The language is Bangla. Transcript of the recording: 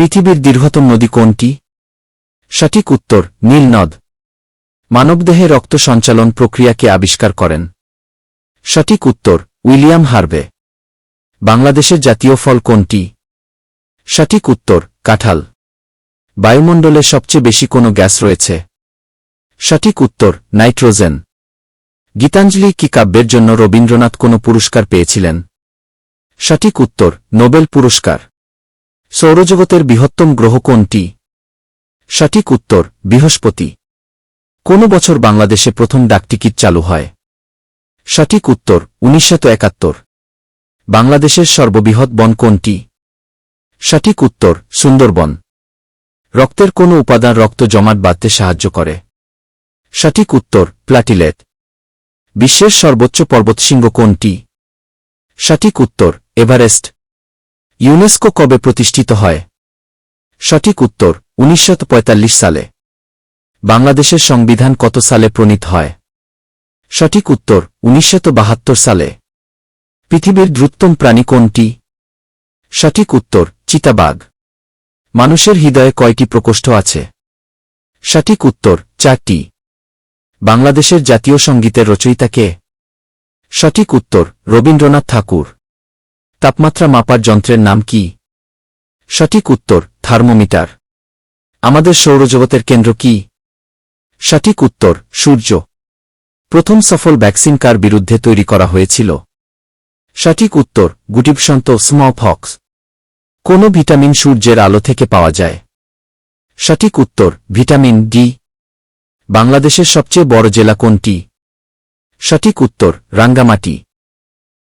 পৃথিবীর দীর্ঘতম নদী কোনটি? সঠিক উত্তর নীল নদ। মানবদেহে রক্ত সঞ্চালন প্রক্রিয়াকে আবিষ্কার করেন? সঠিক উত্তর উইলিয়াম হার্ভে। বাংলাদেশের জাতীয় ফল কোনটি? সঠিক উত্তর কাঁঠাল। বায়ুমণ্ডলে সবচেয়ে বেশি কোন গ্যাস রয়েছে? সঠিক উত্তর নাইট্রোজেন। গীতাঞ্জলি কি কাব্যের জন্য রবীন্দ্রনাথ কোনো পুরস্কার পেয়েছিলেন? সঠিক উত্তর নোবেল পুরস্কার। সৌরজগতের বৃহত্তম গ্রহ কোনটি? সঠিক উত্তর বৃহস্পতি। কোন বছর বাংলাদেশে প্রথম ডাকটিকিট চালু হয়? সঠিক উত্তর 1971। বাংলাদেশের সর্ববৃহৎ বন কোনটি? সঠিক উত্তর সুন্দরবন। রক্তের কোন উপাদান রক্ত জমাট বাঁধতে সাহায্য করে? সঠিক উত্তর প্লাটিলেট। বিশ্বের সর্বোচ্চ পর্বতশৃঙ্গ কোনটি? সঠিক উত্তর এভারেস্ট। ইউনেস্কো কবে প্রতিষ্ঠিত হয়? সঠিক উত্তর 1945 সালে। বাংলাদেশের সংবিধান কত সালে প্রণীত হয়? সঠিক উত্তর 1972 সালে। পৃথিবীর দ্রুততম প্রাণী কোনটি? সঠিক উত্তর চিতাবাঘ। মানুষের হৃদয়ে কয়টি প্রকোষ্ঠ আছে? সঠিক উত্তর 4টি। বাংলাদেশের জাতীয় সঙ্গীতের রচয়িতা কে? সঠিক উত্তর রবীন্দ্রনাথ ঠাকুর। তাপমাত্রা মাপার যন্ত্রের নাম কি? সঠিক উত্তর থার্মোমিটার। আমাদের সৌরজগতের কেন্দ্র কি? সঠিক উত্তর সূর্য। প্রথম সফল ভ্যাকসিন কার বিরুদ্ধে তৈরি করা হয়েছিল? সঠিক উত্তর গুটিবসন্ত স্মলপক্স। কোন ভিটামিন সূর্যের আলো থেকে পাওয়া যায়? সঠিক উত্তর ভিটামিন ডি। বাংলাদেশের সবচেয়ে বড় জেলা কোনটি? সঠিক উত্তর রাঙ্গামাটি।